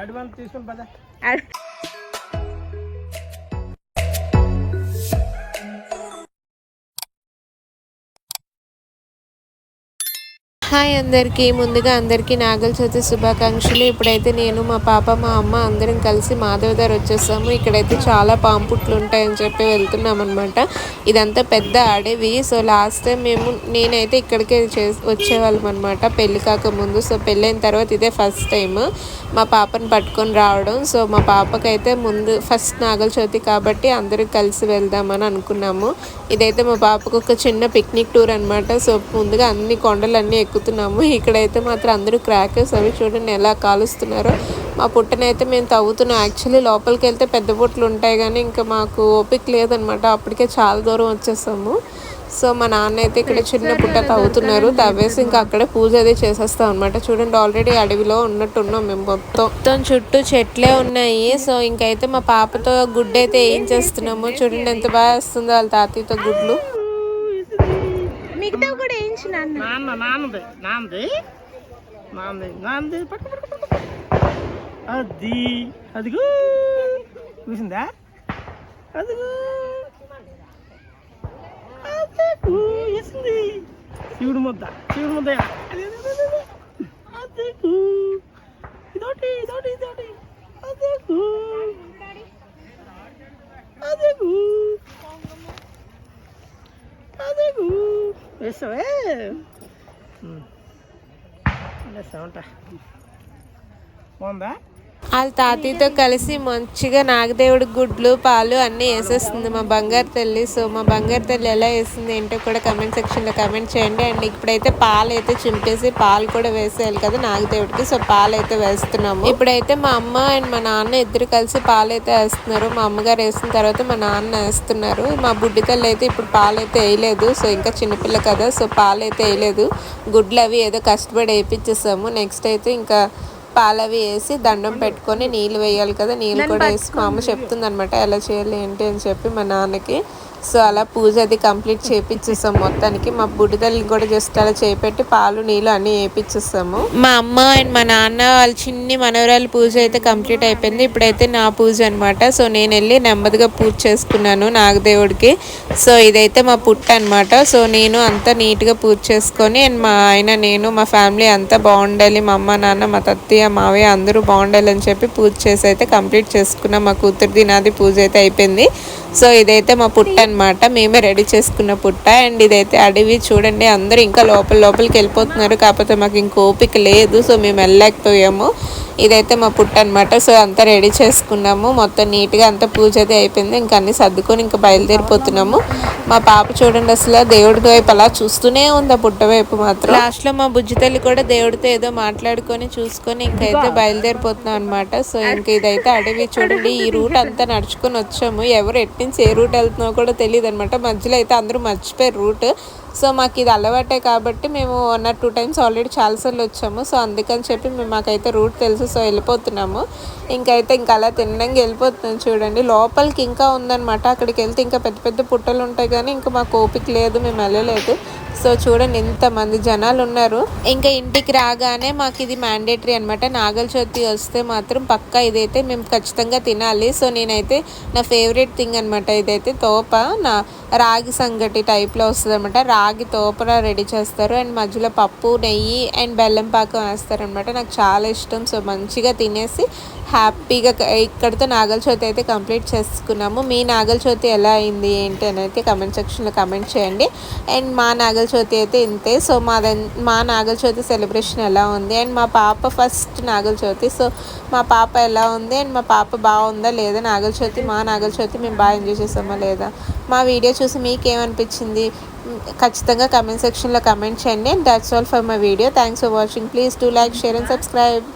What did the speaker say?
Advance తీసుకొని పద. Hi అందరికీ, ముందుగా అందరికీ నాగల చవితి శుభాకాంక్షలు. ఇప్పుడైతే నేను మా పాప మా అమ్మ అందరం కలిసి మాధవదారు వచ్చేసాము. ఇక్కడైతే చాలా పాంపుట్లు ఉంటాయని చెప్పి వెళ్తున్నాం అనమాట. ఇదంతా పెద్ద అడవి. సో లాస్ట్ టైం నేనైతే ఇక్కడికే వచ్చేవాళ్ళం అనమాట పెళ్ళి కాకముందు. సో పెళ్ళైన తర్వాత ఇదే ఫస్ట్ టైం మా పాపను పట్టుకొని రావడం. సో మా పాపకైతే ముందు ఫస్ట్ నాగల చవితి కాబట్టి అందరూ కలిసి వెళ్దామని అనుకున్నాము. ఇదైతే మా పాపకు ఒక చిన్న పిక్నిక్ టూర్ అనమాట. సో ముందుగా అన్ని కొండలన్నీ ఎక్కుతున్నాము. ఇక్కడైతే మాత్రం అందరూ క్రాకర్స్ అవి చూడండి ఎలా కాలుస్తున్నారో. మా పుట్టనైతే మేము తవ్వుతున్నాం. యాక్చువల్లీ లోపలికి వెళ్తే పెద్ద పుట్టలు ఉంటాయి కానీ ఇంకా మాకు ఓపిక లేదనమాట. అప్పటికే చాలా దూరం వచ్చేసాము. సో మా నాన్న అయితే ఇక్కడ చిన్న పుట్ట తవ్వుతున్నారు. తవ్వేసి ఇంకా అక్కడే పూజ అది చేసేస్తాం అనమాట. చూడండి ఆల్రెడీ అడవిలో ఉన్నట్టున్నాం మేము. మొత్తం చుట్టూ చెట్లే ఉన్నాయి. సో ఇంకైతే మా పాపతో గుడ్డు అయితే ఏం చేస్తున్నాము చూడండి ఎంత బాగా వస్తుందో వాళ్ళ తాతయ్యతో గుడ్లు. మిగతా కూడా వేయించిన అది అదిగో చూసిందా, అదిగో వేసింది శివుడు ముద్ద, శివుడు ముద్ద. అదేకు ఇదోటి ఇదోటి ఇదోటి అదేకు అదేకు అదేకు వేస్తావే వేస్తామంట. బాగుందా? వాళ్ళ తాతయ్యతో కలిసి మంచిగా నాగదేవుడి గుడ్లు పాలు అన్నీ వేసేస్తుంది మా బంగారు తల్లి. సో మా బంగారు తల్లి ఎలా వేసింది ఏంటో కూడా కమెంట్ సెక్షన్లో కమెంట్ చేయండి. అండ్ ఇప్పుడైతే పాలు అయితే చింపేసి పాలు కూడా వేసేయాలి కదా నాగదేవుడికి. సో పాలు అయితే వేస్తున్నాము. ఇప్పుడైతే మా అమ్మ అండ్ మా నాన్న ఇద్దరు కలిసి పాలు అయితే వేస్తున్నారు. మా అమ్మగారు వేసిన తర్వాత మా నాన్న వేస్తున్నారు. మా బుడ్డి తల్లి అయితే ఇప్పుడు పాలు అయితే వేయలేదు. సో ఇంకా చిన్నపిల్ల కదా, సో పాలు అయితే వేయలేదు. గుడ్లు అవి ఏదో కష్టపడి వేయించేసాము. నెక్స్ట్ అయితే ఇంకా పాలవి వేసి దండం పెట్టుకొని నీళ్ళు వేయాలి కదా, నీళ్ళు కూడా వేసి మా అమ్మ చెప్తుంది అనమాట ఎలా చేయాలి ఏంటి అని చెప్పి మా నాన్నకి. సో అలా పూజ అది కంప్లీట్ చేయించేసాం మొత్తానికి. మా బుడ్డితల్లిని కూడా జస్ట్ అలా చేపెట్టి పాలు నీళ్ళు అన్నీ వేయించేసాము. మా అమ్మ అండ్ మా నాన్న వాళ్ళ చిన్ని మనవరాలు పూజ అయితే కంప్లీట్ అయిపోయింది. ఇప్పుడైతే నా పూజ అనమాట. సో నేను వెళ్ళి నెమ్మదిగా పూజ చేసుకున్నాను నాగదేవుడికి. సో ఇదైతే మా పుట్ట అనమాట. సో నేను అంతా నీట్గా పూజ చేసుకొని అండ్ మా ఆయన నేను మా ఫ్యామిలీ అంతా బాగుండాలి, మా అమ్మ నాన్న మా తత్తయ్య మావయ్య అందరూ బాగుండాలి అని చెప్పి పూజ చేసి అయితే కంప్లీట్ చేసుకున్నాం. మా కూతురిది నాది పూజ అయితే అయిపోయింది. సో ఇదైతే మా పుట్ట అనమాట, మేమే రెడీ చేసుకున్న పుట్ట. అండ్ ఇదైతే అడవి చూడండి, అందరూ ఇంకా లోపలికి వెళ్ళిపోతున్నారు. కాకపోతే మాకు ఇంక ఓపిక లేదు, సో మేము వెళ్ళలేకపోయాము. ఇదైతే మా పుట్ట అనమాట. సో అంతా రెడీ చేసుకున్నాము, మొత్తం నీట్గా అంతా పూజ అయితే అయిపోయింది. ఇంకా అన్ని సర్దుకొని ఇంకా బయలుదేరిపోతున్నాము. మా పాప చూడండి అసలు దేవుడి వైపు అలా చూస్తూనే ఉంది, ఆ పుట్ట వైపు మాత్రం. లాస్ట్లో మా బుజ్జి తల్లి కూడా దేవుడితో ఏదో మాట్లాడుకొని చూసుకొని ఇంకైతే బయలుదేరిపోతున్నాం అనమాట. సో ఇంకా ఇదైతే అడవి చూడండి. ఈ రూట్ అంతా నడుచుకొని వచ్చాము. ఎవరు ఎట్నుంచి ఏ రూట్ వెళ్తున్నామో కూడా తెలియదు అనమాట. మధ్యలో అయితే అందరూ మర్చిపోయారు రూట్. సో మాకు ఇది అలవాటే కాబట్టి మేము 1 or 2 times ఆల్రెడీ చాలాసార్లు వచ్చాము. సో అందుకని చెప్పి మాకైతే రూట్ తెలుసు. సో వెళ్ళిపోతున్నాము. ఇంకైతే ఇంకా అలా తిన్నంగా వెళ్ళిపోతున్నాం చూడండి. లోపలికి ఇంకా ఉందన్నమాట. అక్కడికి వెళ్తే ఇంకా పెద్ద పెద్ద పుట్టలు ఉంటాయి కానీ ఇంకా మాకు ఓపిక లేదు, మేము వెళ్ళలేదు. సో చూడండి ఎంతమంది జనాలు ఉన్నారు. ఇంకా ఇంటికి రాగానే మాకు ఇది మ్యాండేటరీ అనమాట. నాగల చవితి వస్తే మాత్రం పక్కా ఇదైతే మేము ఖచ్చితంగా తినాలి. సో నేనైతే నా ఫేవరెట్ థింగ్ అనమాట ఇదైతే. తోప నా రాగి సంగటి టైప్లో వస్తుంది అనమాట. రాగి తోపన రెడీ చేస్తారు అండ్ మధ్యలో పప్పు నెయ్యి అండ్ బెల్లం పాకం వేస్తారనమాట. నాకు చాలా ఇష్టం. సో మంచిగా తినేసి హ్యాపీగా ఇక్కడితో నాగల చవితి అయితే కంప్లీట్ చేసుకున్నాము. మీ నాగల చవితి ఎలా అయింది ఏంటి అని అయితే కమెంట్ సెక్షన్లో కమెంట్ చేయండి. అండ్ మా నాగల చవితి అయితే ఇంతే. సో మా నాగల చవితి సెలబ్రేషన్ ఎలా ఉంది అండ్ మా పాప ఫస్ట్ నాగల చవితి. సో మా పాప ఎలా ఉంది అండ్ మా పాప బాగుందా లేదా నాగల చవితి, మా నాగల చవితి మేము బాగా ఎంజాయ్ చేసామా లేదా, మా వీడియో చూసి మీకేమనిపించింది ఖచ్చితంగా కమెంట్ సెక్షన్లో కమెంట్ చేయండి. And that's all for my video. Thanks for watching. Please do like, share and subscribe.